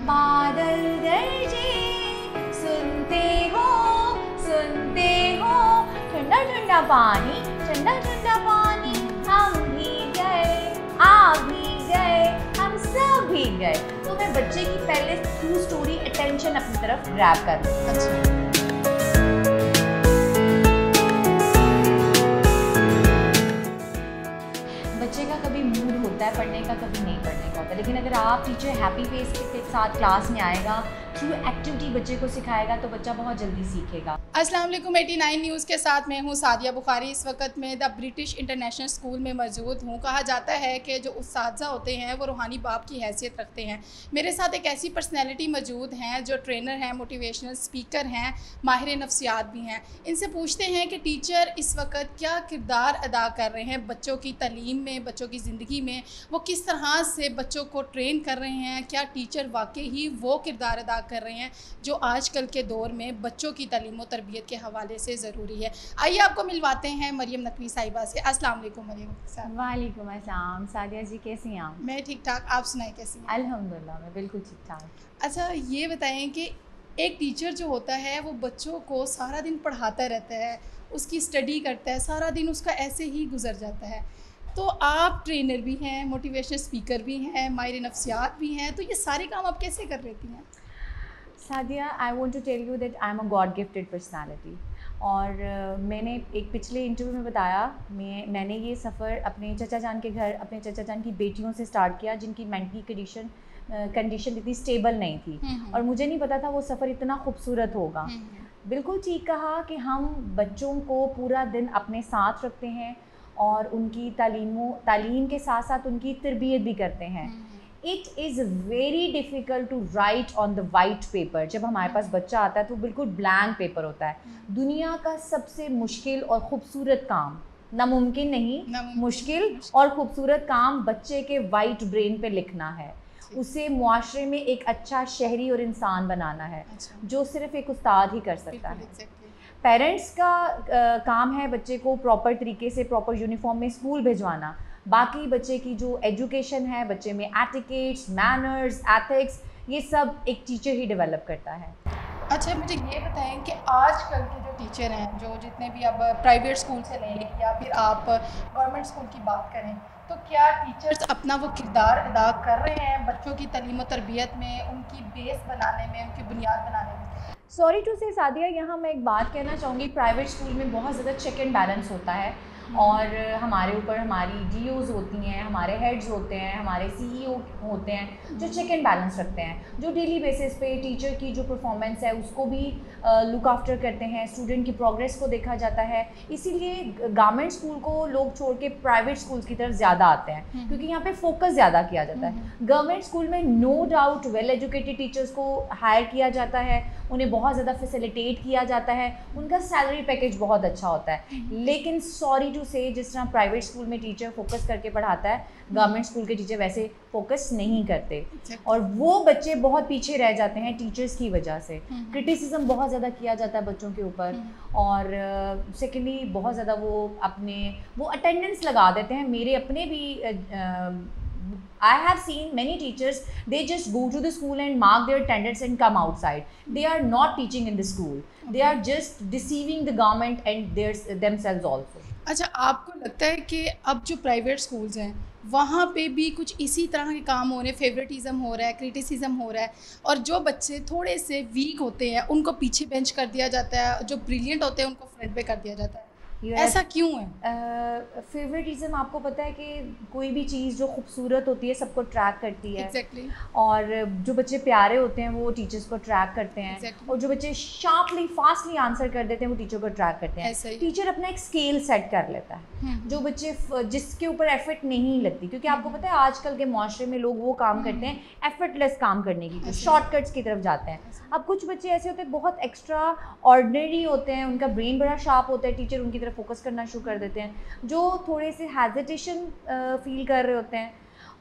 बादल गरजे सुनते हो ठंडा ठंडा पानी हम भीग गए आप भीग गए हम सब भीग गए। तो मैं बच्चे की पहले ट्रू स्टोरी अटेंशन अपनी तरफ ग्रैब कर लूँ। अच्छा, बच्चे का कभी मूड होता है पढ़ने का, कभी नहीं पढ़ने का होता है, लेकिन अगर आप टीचर हैप्पी फेस के साथ क्लास में आएगा, थ्रू एक्टिविटी बच्चे को सिखाएगा तो बच्चा बहुत जल्दी सीखेगा। अस्सलाम वालेकुम 89 न्यूज़ के साथ मैं हूँ सादिया बुखारी। इस वक्त मैं द ब्रिटिश इंटरनेशनल स्कूल में मौजूद हूँ। कहा जाता है कि जो उस्ताज़ा होते हैं वो रूहानी बाप की हैसियत रखते हैं। मेरे साथ एक ऐसी पर्सनैलिटी मौजूद हैं जो ट्रेनर हैं, मोटिवेशनल स्पीकर हैं, माहिर नफ्सियात भी हैं। इनसे पूछते हैं कि टीचर इस वक्त क्या किरदार अदा कर रहे हैं बच्चों की तालीम में, बच्चों की ज़िंदगी में, वो किस तरह से बच्चों को ट्रेन कर रहे हैं। क्या टीचर वाकई ही वो किरदार अदा कर रहे हैं जो आजकल के दौर में बच्चों की तालीम और तरबियत के हवाले से ज़रूरी है। आइए आपको मिलवाते हैं मरियम नकवी साहिबा से। अस्सलाम वालेकुम मरियम साहब। वालेकुम अस्सलाम। सादिया जी कैसी हैं आप? मैं ठीक ठाक, आप सुनाएं कैसी हैं? अल्हम्दुलिल्लाह मैं बिल्कुल ठीक ठाक। अच्छा, ये बताएं कि एक टीचर जो होता है वो बच्चों को सारा दिन पढ़ाता रहता है, उसकी स्टडी करता है, सारा दिन उसका ऐसे ही गुजर जाता है। तो आप ट्रेनर भी हैं, मोटिवेशनल स्पीकर भी हैं, माहिर नफ्सियात भी हैं, तो ये सारे काम आप कैसे कर लेती हैं? Sadia, I want to tell you that I am a god gifted personality. और मैंने एक पिछले इंटरव्यू में बताया, मैंने ये सफ़र अपने चचा जान के घर, अपने चचा जान की बेटियों से स्टार्ट किया जिनकी मेंटली कंडीशन इतनी स्टेबल नहीं थी, और मुझे नहीं पता था वो सफ़र इतना खूबसूरत होगा। बिल्कुल ठीक कहा कि हम बच्चों को पूरा दिन अपने साथ रखते हैं और उनकी तालीम के साथ साथ उनकी तरबियत भी करते हैं। It is very difficult to write on the white paper. जब हमारे पास बच्चा आता है तो बिल्कुल ब्लैंक पेपर होता है। दुनिया का सबसे मुश्किल और ख़ूबसूरत काम, नामुमकिन नहीं, मुश्किल और ख़ूबसूरत काम बच्चे के वाइट ब्रेन पे लिखना है। उसे मुआशरे में एक अच्छा शहरी और इंसान बनाना है, जो सिर्फ़ एक उस्ताद ही कर सकता है। पेरेंट्स का काम है बच्चे को प्रॉपर तरीके से प्रॉपर यूनिफॉर्म में स्कूल भिजवाना। बाकी बच्चे की जो एजुकेशन है, बच्चे में एटिकेट्स, मैनर्स, एथिक्स, ये सब एक टीचर ही डेवलप करता है। अच्छा, मुझे ये बताएं कि आजकल के जो टीचर हैं, जो जितने भी अब प्राइवेट स्कूल से लें या फिर आप गवर्नमेंट स्कूल की बात करें, तो क्या टीचर्स अपना वो किरदार अदा कर रहे हैं बच्चों की तालीम और तरबियत में, उनकी बेस बनाने में, उनकी बुनियाद बनाने में? सॉरी टू से सादिया, यहाँ मैं एक बात कहना चाहूँगी, प्राइवेट स्कूल में बहुत ज़्यादा चेक एंड बैलेंस होता है और हमारे ऊपर हमारी डीओज़ होती हैं, हमारे हेड्स होते हैं, हमारे सीईओ होते हैं जो चेक एंड बैलेंस रखते हैं, जो डेली बेसिस पे टीचर की जो परफॉर्मेंस है उसको भी लुक आफ्टर करते हैं, स्टूडेंट की प्रोग्रेस को देखा जाता है। इसीलिए गवर्नमेंट स्कूल को लोग छोड़ के प्राइवेट स्कूल्स की तरफ ज़्यादा आते हैं क्योंकि यहाँ पे फोकस ज़्यादा किया जाता है। गवर्नमेंट स्कूल में no doubt well educated teachers को हायर किया जाता है, उन्हें बहुत ज़्यादा फैसिलिटेट किया जाता है, उनका सैलरी पैकेज बहुत अच्छा होता है। लेकिन सॉरी टू से, जिस तरह प्राइवेट स्कूल में टीचर फोकस करके पढ़ाता है, गवर्नमेंट स्कूल के टीचर वैसे फोकस नहीं करते और वो बच्चे बहुत पीछे रह जाते हैं टीचर्स की वजह से। क्रिटिसिज्म बहुत ज़्यादा किया जाता है बच्चों के ऊपर और सेकेंडली बहुत ज़्यादा वो अटेंडेंस लगा देते हैं। मेरे अपने भी I have seen many teachers, they just go to the school and mark their attendance and come outside. They are not teaching in the school. They are just deceiving the government and themselves also. अच्छा, आपको लगता है कि अब जो private schools हैं वहाँ पे भी कुछ इसी तरह के काम हो रहे हैं, फेवरेटिज़म हो रहा है, क्रिटिसिज्म हो रहा है, और जो बच्चे थोड़े से वीक होते हैं उनको पीछे बेंच कर दिया जाता है, जो ब्रिलियंट होते हैं उनको फ्रंट पे कर दिया जाता है? ऐसा क्यों है? फेवरेटिज्म, आपको पता है कि कोई भी चीज़ जो खूबसूरत होती है सबको ट्रैक करती है। Exactly. और जो बच्चे प्यारे होते हैं वो टीचर्स को ट्रैक करते हैं। Exactly. और जो बच्चे शार्पली फास्टली आंसर कर देते हैं वो टीचर को ट्रैक करते हैं। टीचर अपना एक स्केल सेट कर लेता है जो बच्चे जिसके ऊपर एफर्ट नहीं लगती, क्योंकि आपको पता है आजकल के माशरे में लोग वो काम करते हैं एफर्टलेस काम करने की, शॉर्टकट्स की तरफ जाते हैं। अब कुछ बच्चे ऐसे होते हैं बहुत एक्स्ट्रा ऑर्डिनरी होते हैं, उनका ब्रेन बड़ा शार्प होता है, टीचर उनकी तरफ फोकस करना शुरू कर देते हैं, जो थोड़े से हेजिटेशन फील कर रहे होते हैं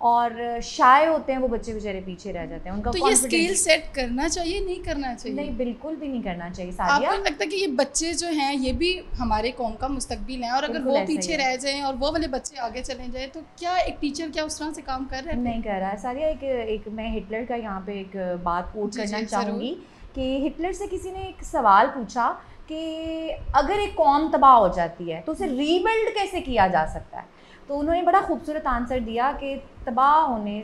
और शाय होते हैं वो बच्चे बेचारे पीछे रह जाते हैं। उनका तो ये स्किल सेट करना चाहिए, नहीं करना चाहिए? नहीं, बिल्कुल भी नहीं करना चाहिए सादिया। आपको लगता है कि ये बच्चे जो हैं ये भी हमारे कौम का मुस्तकबिल हैं, और अगर वो पीछे रह जाएं और वो वाले बच्चे आगे चले जाएं तो क्या एक टीचर क्या उस तरह से काम कर रहा है? नहीं कर रहा है सादिया। एक मैं हिटलर का यहाँ पे एक बात कोट करना चाहूँगी कि हिटलर से किसी ने एक सवाल पूछा कि अगर एक कौम तबाह हो जाती है तो उसे रीबिल्ड कैसे किया जा सकता है। तो उन्होंने बड़ा खूबसूरत आंसर दिया कि तबाह होने,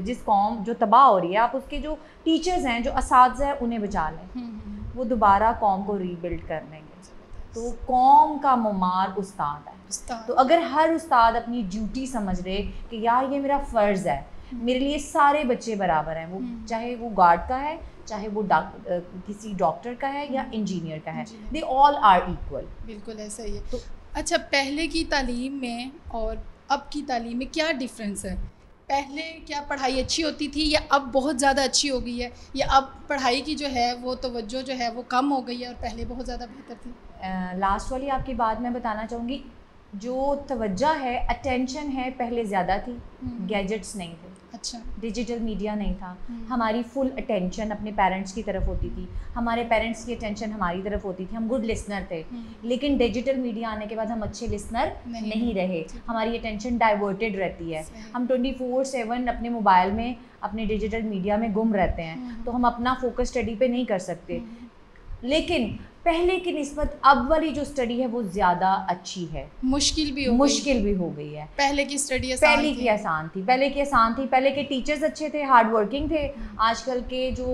जिस कौम जो तबाह हो रही है, आप उसके जो टीचर्स हैं, जो असातिज़ा हैं, उन्हें बचा लें, वो दोबारा कौम को रीबिल्ड कर लेंगे। तो कौम का मुमार उस्ताद है। तो अगर हर उस्ताद अपनी ड्यूटी समझ ले कि यार ये मेरा फ़र्ज़ है, मेरे लिए सारे बच्चे बराबर हैं, वो चाहे वो गार्ड का है, चाहे वो किसी डॉक्टर का है या इंजीनियर का है, दे ऑल आर इक्वल। बिल्कुल ऐसा ही है। तो अच्छा, पहले की तालीम में और अब की तालीम में क्या डिफरेंस है? पहले क्या पढ़ाई अच्छी होती थी या अब बहुत ज़्यादा अच्छी हो गई है, या अब पढ़ाई की जो है वो तवज्जो जो है वो कम हो गई है और पहले बहुत ज़्यादा बेहतर थी? लास्ट वाली आपकी बात मैं बताना चाहूँगी। जो तवज्जो है, अटेंशन है, पहले ज़्यादा थी। गैजेट्स नहीं थे, अच्छा, डिजिटल मीडिया नहीं था। हमारी फुल अटेंशन अपने पेरेंट्स की तरफ होती थी, हमारे पेरेंट्स की अटेंशन हमारी तरफ होती थी, हम गुड लिसनर थे। लेकिन डिजिटल मीडिया आने के बाद हम अच्छे लिसनर नहीं रहे, हमारी अटेंशन डाइवर्टेड रहती है। हम 24/7 अपने मोबाइल में, अपने डिजिटल मीडिया में गुम रहते हैं, तो हम अपना फोकस स्टडी पे नहीं कर सकते। लेकिन पहले की निस्बत अब वाली जो स्टडी है वो ज़्यादा अच्छी है। मुश्किल भी हो गई है। पहले की स्टडी आसान थी। पहले के टीचर्स अच्छे थे, हार्ड वर्किंग थे। आजकल के जो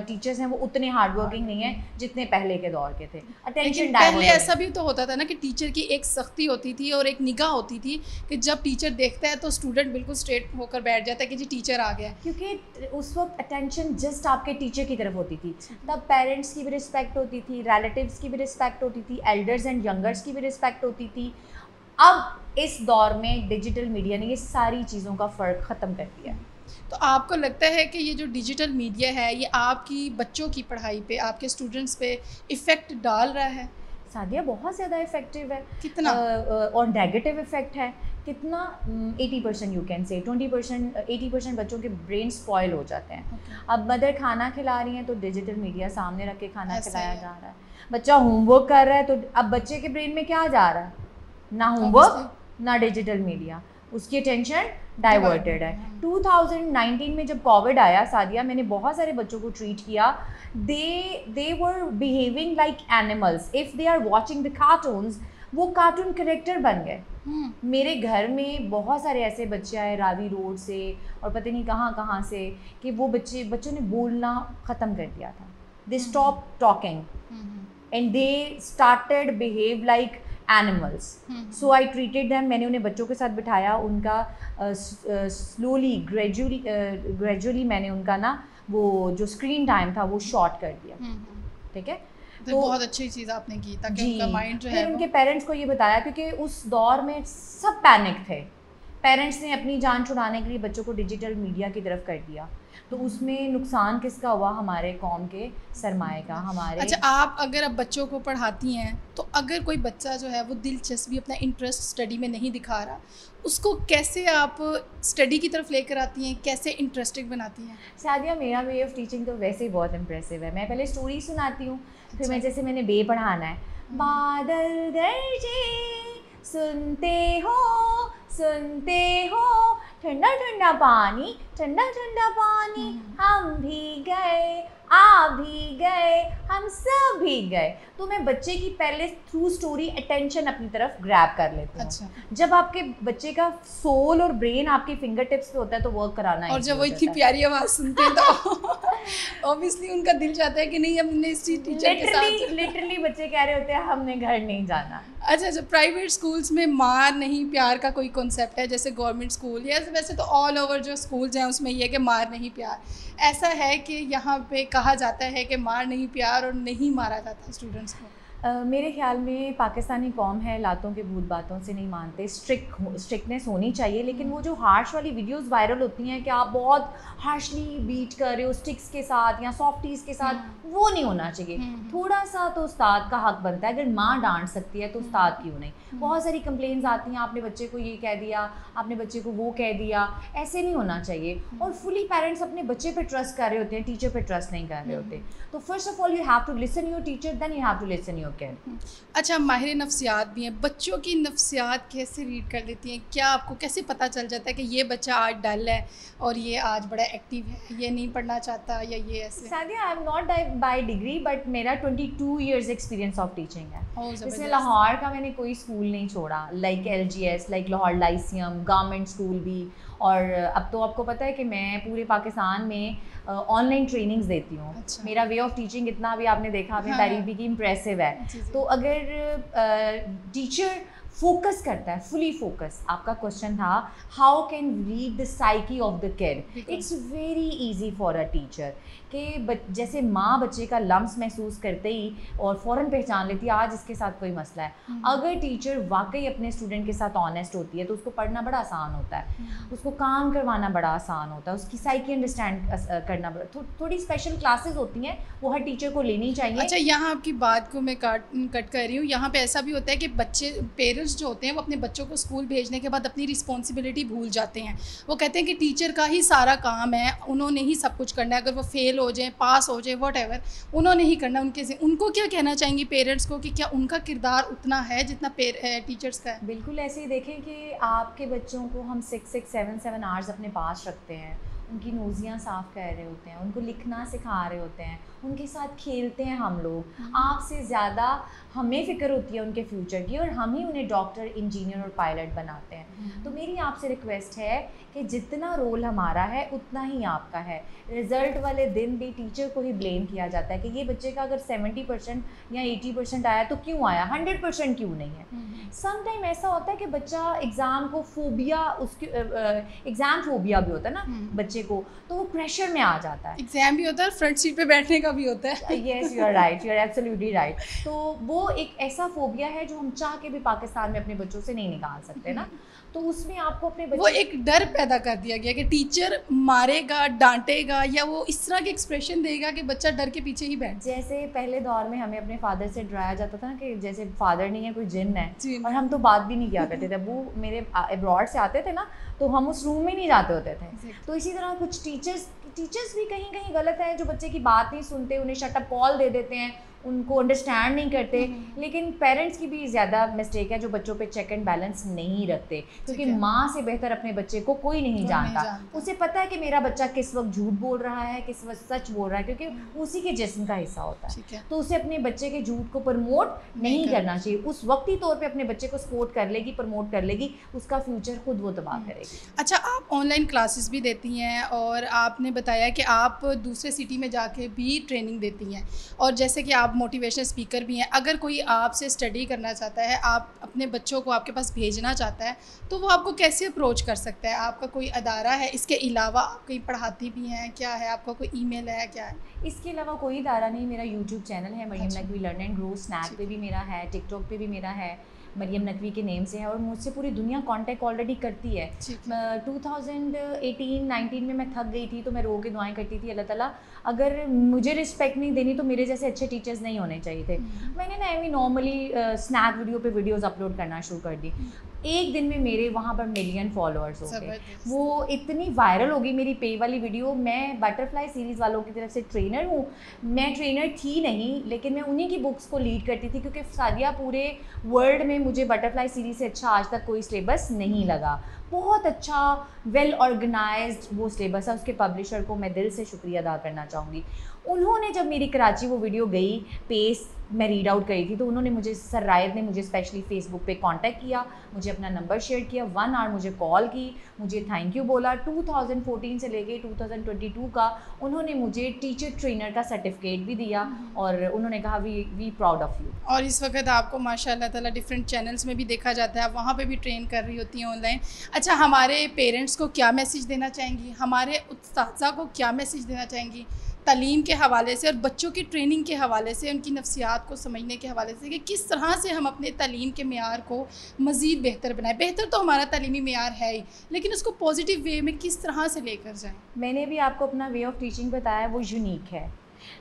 टीचर्स हैं वो उतने हार्ड वर्किंग नहीं हैं जितने पहले के दौर के थे। अटेंशन पहले ऐसा भी तो होता था ना कि टीचर की एक सख्ती होती थी और एक निगाह होती थी कि जब टीचर देखता है तो स्टूडेंट बिल्कुल स्ट्रेट होकर बैठ जाता है कि जी टीचर आ गया। क्योंकि उस वक्त अटेंशन जस्ट आपके टीचर की तरफ होती थी, तब पेरेंट्स की भी रिस्पेक्ट होती थी, रिलेटिव्स की भी रिस्पेक्ट होती थी, एल्डर्स एंड यंगर्स की भी रिस्पेक्ट होती थी। अब इस दौर में डिजिटल मीडिया ने ये सारी चीज़ों का फ़र्क ख़त्म कर दिया। तो आपको लगता है कि ये जो डिजिटल मीडिया है ये आपकी बच्चों की पढ़ाई पे, आपके स्टूडेंट्स पे इफ़ेक्ट डाल रहा है? सादिया, बहुत ज़्यादा इफ़ेक्टिव है। कितना? और नेगेटिव इफ़ेक्ट है कितना? 80% यू कैन से 80% बच्चों के ब्रेन स्पॉइल हो जाते हैं। अब मदर खाना खिला रही हैं तो डिजिटल मीडिया सामने रख के खाना खिलाया जा रहा है। बच्चा होमवर्क कर रहा है तो अब बच्चे के ब्रेन में क्या जा रहा है? ना होमवर्क ना डिजिटल मीडिया, उसकी अटेंशन डाइवर्टेड है। 2019 में जब कोविड आया सादिया, मैंने बहुत सारे बच्चों को ट्रीट किया। They were behaving like animals. If they are watching the cartoons, वो कार्टून करेक्टर बन गए। मेरे घर में बहुत सारे ऐसे बच्चे आए रावी रोड से और पता नहीं कहाँ से, कि वो बच्चों ने बोलना ख़त्म कर दिया था। They stop talking and they started behave like animals. So I treated them. मैंने उन्हें बच्चों के साथ बिठाया, उनका स्लोली ग्रेजुअली मैंने उनका ना वो जो स्क्रीन टाइम था वो शॉर्ट कर दिया। ठीक है, तो बहुत अच्छी चीज़ आपने की ताकि उनका माइंड जो है उनके पेरेंट्स को ये बताया, क्योंकि उस दौर में सब पैनिक थे। पेरेंट्स ने अपनी जान छुड़ाने के लिए बच्चों को डिजिटल मीडिया की तरफ कर दिया, तो उसमें नुकसान किसका हुआ? हमारे कौम के सरमाए का, हमारे। अच्छा, आप अगर अब बच्चों को पढ़ाती हैं तो अगर कोई बच्चा जो है वो दिलचस्पी, अपना इंटरेस्ट स्टडी में नहीं दिखा रहा, उसको कैसे आप स्टडी की तरफ लेकर आती हैं, कैसे इंटरेस्टिंग बनाती हैं? सादिया, मेरा वे ऑफ टीचिंग तो वैसे ही बहुत इम्प्रेसिव है। मैं पहले स्टोरी सुनाती हूँ, फिर मैं जैसे मैंने बे पढ़ाना है, बादल गरजे सुनते हो ठंडा ठंडा पानी, हम भी गए, आ भी गए, हम सब भी गए। तो मैं बच्चे की पहले थ्रू स्टोरी अटेंशन अपनी तरफ ग्रैब कर लेती हूँ। अच्छा। जब आपके बच्चे का सोल और ब्रेन आपके फिंगर टिप्स पे होता है तो वर्क कराना है। और जब वो इतनी प्यारी आवाज़ सुनते हैं तो ऑब्वियसली उनका दिल चाहता है कि नहीं, हमने इस टीचर के साथ। लिटरली बच्चे कह रहे होते हैं हमने घर नहीं जाना। अच्छा, जो प्राइवेट स्कूल्स में मार नहीं प्यार का कोई कॉन्सेप्ट है, जैसे गवर्नमेंट स्कूल या वैसे तो ऑल ओवर जो स्कूल्स हैं उसमें ये है कि मार नहीं प्यार, ऐसा है कि यहाँ पे कहा जाता है कि मार नहीं प्यार और नहीं मारा जाता स्टूडेंट्स को? मेरे ख्याल में पाकिस्तानी कौम है, लातों के भूत बातों से नहीं मानते। स्ट्रिक्टनेस होनी चाहिए, लेकिन वो जो हार्श वाली वीडियोस वायरल होती हैं कि आप बहुत हार्शली बीट कर रहे हो स्टिक्स के साथ या सॉफ्टीज़ के साथ, वो नहीं होना चाहिए। थोड़ा सा तो उस्ताद का हक बनता है, अगर माँ डांट सकती है तो उस्ताद क्यों नहीं। बहुत सारी कंप्लेंट्स आती हैं, आपने बच्चे को ये कह दिया, आपने बच्चे को वो कह दिया, ऐसे नहीं होना चाहिए। और फुली पेरेंट्स अपने बच्चे पे ट्रस्ट कर रहे होते हैं, टीचर पे ट्रस्ट नहीं कर रहे होते। तो first of all you have to listen your teacher, then you have to listen your kid. अच्छा, माहिर नफ्सियात भी हैं, बच्चों की नफ्सियात कैसे रीड कर लेती हैं? क्या आपको कैसे पता चल जाता है कि ये बच्चा आज डल है और ये आज बड़ा एक्टिव है, ये नहीं पढ़ना चाहता, या ये ऐसे? Sadia, I am not bye degree, but मेरा 22 ईयर्स एक्सपीरियंस ऑफ टीचिंग है। इसमें लाहौर का मैंने कोई स्कूल नहीं छोड़ा, like LGS, like Lahore Lyceum, government school भी। और अब तो आपको पता है कि मैं पूरे पाकिस्तान में ऑनलाइन ट्रेनिंग्स देती हूँ। अच्छा। मेरा वे ऑफ टीचिंग इतना भी आपने देखा, आपने हाँ, तारीफ भी की, इम्प्रेसिव है। जी, जी। तो अगर टीचर फोकस करता है, फुली फोकस, आपका क्वेश्चन था how can read the psyche of the kid, it's very easy for a teacher कि जैसे माँ बच्चे का लम्स महसूस करते ही और फ़ौरन पहचान लेती है आज इसके साथ कोई मसला है। अगर टीचर वाकई अपने स्टूडेंट के साथ ऑनेस्ट होती है तो उसको पढ़ना बड़ा आसान होता है, उसको काम करवाना बड़ा आसान होता है, उसकी साइकी अंडरस्टैंड करना बड़ा। थोड़ी स्पेशल क्लासेस होती हैं, वो हर टीचर को लेनी चाहिए। अच्छा, यहाँ आपकी बात को मैं कट कर रही हूँ। यहाँ पे ऐसा भी होता है कि बच्चे, पेरेंट्स जो होते हैं वो अपने बच्चों को स्कूल भेजने के बाद अपनी रिस्पॉन्सिबिलिटी भूल जाते हैं। वो कहते हैं कि टीचर का ही सारा काम है, उन्होंने ही सब कुछ करना है, अगर वो फेल हो जाए, पास हो जाए, व्हाटएवर, उन्होंने ही करना उनके से। उनको क्या कहना चाहेंगी पेरेंट्स को कि क्या उनका किरदार उतना है जितना टीचर्स का है? बिल्कुल ऐसे ही देखें कि आपके बच्चों को हम 6-7 आवर्स अपने पास रखते हैं, उनकी नोज़ियाँ साफ़ कर रहे होते हैं, उनको लिखना सिखा रहे होते हैं, उनके साथ खेलते हैं हम लोग। आपसे ज़्यादा हमें फ़िक्र होती है उनके फ्यूचर की, और हम ही उन्हें डॉक्टर, इंजीनियर और पायलट बनाते हैं। तो मेरी आपसे रिक्वेस्ट है कि जितना रोल हमारा है उतना ही आपका है। रिज़ल्ट वाले दिन भी टीचर को ही ब्लेम किया जाता है कि ये बच्चे का अगर 70% या 80% आया तो क्यों आया, 100% क्यों नहीं है। सम टाइम ऐसा होता है कि बच्चा एग्ज़ाम को फोबिया, उसकी एग्ज़ाम फोबिया भी होता है ना बच्चे को, तो वो प्रेशर में आ जाता है। एग्जाम भी होता है, फ्रंट सीट पे बैठने का भी होता है। Yes, you are right, you are absolutely right. तो वो एक ऐसा फोबिया है जो हम चाह के भी पाकिस्तान में अपने बच्चों से नहीं निकाल सकते ना। तो उसमें आपको अपने वो एक डर पैदा कर दिया गया कि टीचर मारेगा, डांटेगा, या वो इस तरह के एक्सप्रेशन देगा कि बच्चा डर के पीछे ही बैठ। जैसे पहले दौर में हमें अपने फादर से डराया जाता था ना कि जैसे फादर नहीं है, कोई जिन है, जी। और हम तो बात भी नहीं किया करते थे। वो मेरे अब्रॉड से आते थे ना, तो हम उस रूम में नहीं जाते होते थे। तो इसी तरह कुछ टीचर्स भी कहीं कहीं गलत हैं, जो बच्चे की बात नहीं सुनते, उन्हें शट अप कॉल दे देते हैं, उनको अंडरस्टैंड नहीं करते। लेकिन पेरेंट्स की भी ज़्यादा मिस्टेक है जो बच्चों पे चेक एंड बैलेंस नहीं रखते, क्योंकि माँ से बेहतर अपने बच्चे को कोई नहीं जानता। उसे पता है कि मेरा बच्चा किस वक्त झूठ बोल रहा है, किस वक्त सच बोल रहा है, क्योंकि उसी के जिस्म का हिस्सा होता है। तो उसे अपने बच्चे के झूठ को प्रमोट नहीं करना चाहिए। उस वक्ती तौर पे अपने बच्चे को सपोर्ट कर लेगी, प्रमोट कर लेगी, उसका फ्यूचर खुद वो तबाह करेगी। अच्छा, आप ऑनलाइन क्लासेस भी देती हैं और आपने बताया कि आप दूसरे सिटी में जाके भी ट्रेनिंग देती हैं, और जैसे कि आप मोटिवेशनल स्पीकर भी हैं। अगर कोई आपसे स्टडी करना चाहता है, आप अपने बच्चों को आपके पास भेजना चाहता है, तो वो आपको कैसे अप्रोच कर सकता है? आपका कोई अदारा है? इसके अलावा आप कहीं पढ़ाती भी हैं, क्या है आपका कोई ईमेल है, क्या है? इसके अलावा कोई अदारा नहीं। मेरा यूट्यूब चैनल है Maryam Naqvi learn and grow, snap पे भी मेरा है, टिकटॉक पे भी मेरा है, मरियम नकवी के नेम से है, और मुझसे पूरी दुनिया कांटेक्ट ऑलरेडी करती है। 2018-19 में मैं थक गई थी, तो मैं रो के दुआएं करती थी, अल्लाह ताला अगर मुझे रिस्पेक्ट नहीं देनी तो मेरे जैसे अच्छे टीचर्स नहीं होने चाहिए थे। मैंने ना एवी नॉर्मली स्नैप वीडियो पे वीडियोस अपलोड करना शुरू कर दी। एक दिन में मेरे वहाँ पर 1 मिलियन फॉलोअर्स हो गए। वो इतनी वायरल हो गई मेरी पे वाली वीडियो। मैं बटरफ्लाई सीरीज़ वालों की तरफ से ट्रेनर हूँ। मैं ट्रेनर थी नहीं, लेकिन मैं उन्हीं की बुक्स को लीड करती थी, क्योंकि सादिया पूरे वर्ल्ड में मुझे बटरफ्लाई सीरीज़ से अच्छा आज तक कोई सिलेबस नहीं लगा। बहुत अच्छा वेल ऑर्गेनाइज्ड वो सिलेबस है। उसके पब्लिशर को मैं दिल से शुक्रिया अदा करना चाहूँगी। उन्होंने जब मेरी कराची वो वीडियो गई, पेस मैं रीड आउट करी थी, तो उन्होंने मुझे, सर रायद ने मुझे स्पेशली फेसबुक पे कांटेक्ट किया, मुझे अपना नंबर शेयर किया, 1 आवर मुझे कॉल की, मुझे थैंक यू बोला। 2014 से लेके 2022 का उन्होंने मुझे टीचर ट्रेनर का सर्टिफिकेट भी दिया, और उन्होंने कहा वी प्राउड ऑफ यू। और इस वक्त आपको माशाल्लाह ताला डिफरेंट चैनल्स में भी देखा जाता है, आप वहाँ पे भी ट्रेन कर रही होती हैं ऑनलाइन। अच्छा, हमारे पेरेंट्स को क्या मैसेज देना चाहेंगी, हमारे उस्ताज़ा को क्या मैसेज देना चाहेंगी तालीम के हवाले से और बच्चों की ट्रेनिंग के हवाले से, उनकी नफ्सियात को समझने के हवाले से कि किस तरह से हम अपने तालीम के मेयार को मज़ीद बेहतर बनाएं? बेहतर तो हमारा तालीमी मेयार है ही, लेकिन उसको पॉजिटिव वे में किस तरह से लेकर जाएं? मैंने भी आपको अपना वे ऑफ टीचिंग बताया, वो यूनिक है।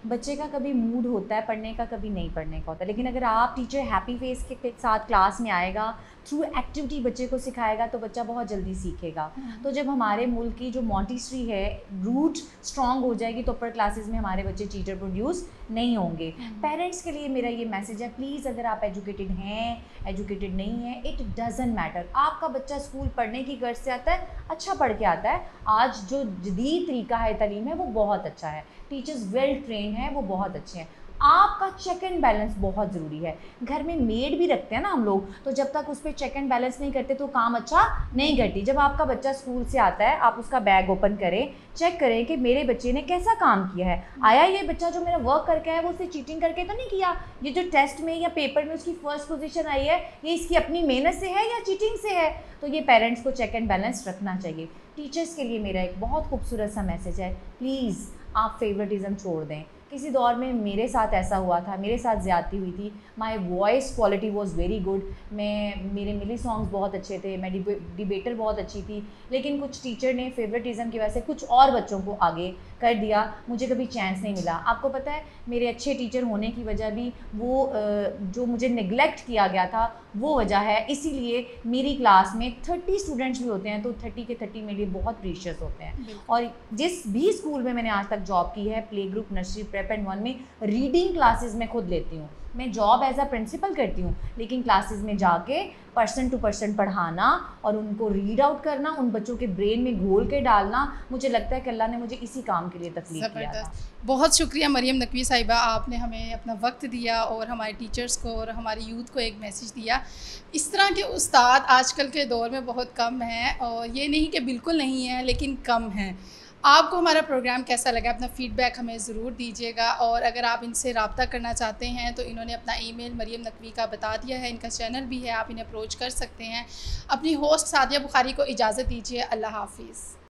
बच्चे का कभी मूड होता है पढ़ने का, कभी नहीं पढ़ने का होता, लेकिन अगर आप टीचर हैप्पी फेस के साथ क्लास में आएगा, थ्रू एक्टिविटी बच्चे को सिखाएगा, तो बच्चा बहुत जल्दी सीखेगा। तो जब हमारे मुल्क की जो मॉन्टेसरी है रूट स्ट्रॉन्ग हो जाएगी, तो अपर क्लासेस में हमारे बच्चे टीचर प्रोड्यूस नहीं होंगे। पेरेंट्स के लिए मेरा ये मैसेज है, प्लीज़ अगर आप एजुकेटेड हैं, एजुकेटेड नहीं हैं, इट डज़न्ट मैटर। आपका बच्चा स्कूल पढ़ने की गर्ज से आता है, अच्छा पढ़ के आता है। आज जो जदीद तरीका है तालीम है वो बहुत अच्छा है, टीचर्स वेल ट्रेन हैं, वो बहुत अच्छे हैं। आपका चेक एंड बैलेंस बहुत ज़रूरी है। घर में मेड भी रखते हैं ना हम लोग, तो जब तक उस पर चेक एंड बैलेंस नहीं करते तो काम अच्छा नहीं करती। जब आपका बच्चा स्कूल से आता है, आप उसका बैग ओपन करें, चेक करें कि मेरे बच्चे ने कैसा काम किया है। आया ये बच्चा जो मेरा वर्क करके आया वो उससे चीटिंग करके तो नहीं किया, ये जो टेस्ट में या पेपर में उसकी फर्स्ट पोजीशन आई है, ये इसकी अपनी मेहनत से है या चीटिंग से है। तो ये पेरेंट्स को चेक एंड बैलेंस रखना चाहिए। टीचर्स के लिए मेरा एक बहुत खूबसूरत सा मैसेज है, प्लीज़ आप फेवरेटिज़म छोड़ दें। किसी दौर में मेरे साथ ऐसा हुआ था, मेरे साथ ज़्यादती हुई थी। My voice quality was very good, मेरे मिली सॉन्ग्स बहुत अच्छे थे, मैं डिबेटर बहुत अच्छी थी, लेकिन कुछ टीचर ने फेवरेटिज़म की वजह से कुछ और बच्चों को आगे कर दिया। मुझे कभी चांस नहीं मिला। आपको पता है, मेरे अच्छे टीचर होने की वजह भी वो जो मुझे निगलेक्ट किया गया था वो वजह है। इसीलिए मेरी क्लास में 30 स्टूडेंट्स भी होते हैं, तो 30 के 30 मेरे लिए बहुत प्रीशियस होते हैं। और जिस भी स्कूल में मैंने आज तक जॉब की है, play group, nursery, prep and 1 में रीडिंग क्लासेस मैं खुद लेती हूँ। मैं जॉब एज अ प्रिंसिपल करती हूँ, लेकिन क्लासेस में जाके पर्सन टू पर्सन पढ़ाना और उनको रीड आउट करना, उन बच्चों के ब्रेन में घोल के डालना, मुझे लगता है कि अल्लाह ने मुझे इसी काम के लिए तकलीफ किया था। बहुत शुक्रिया मरियम नकवी साहिबा, आपने हमें अपना वक्त दिया और हमारे टीचर्स को और हमारे यूथ को एक मैसेज दिया। इस तरह के उस्ताद आजकल के दौर में बहुत कम हैं, और ये नहीं कि बिल्कुल नहीं है, लेकिन कम हैं। आपको हमारा प्रोग्राम कैसा लगा, अपना फ़ीडबैक हमें ज़रूर दीजिएगा। और अगर आप इनसे रब्ता करना चाहते हैं तो इन्होंने अपना ईमेल मरियम नकवी का बता दिया है, इनका चैनल भी है, आप इन्हें अप्रोच कर सकते हैं। अपनी होस्ट सादिया बुखारी को इजाज़त दीजिए। अल्लाह हाफिज़।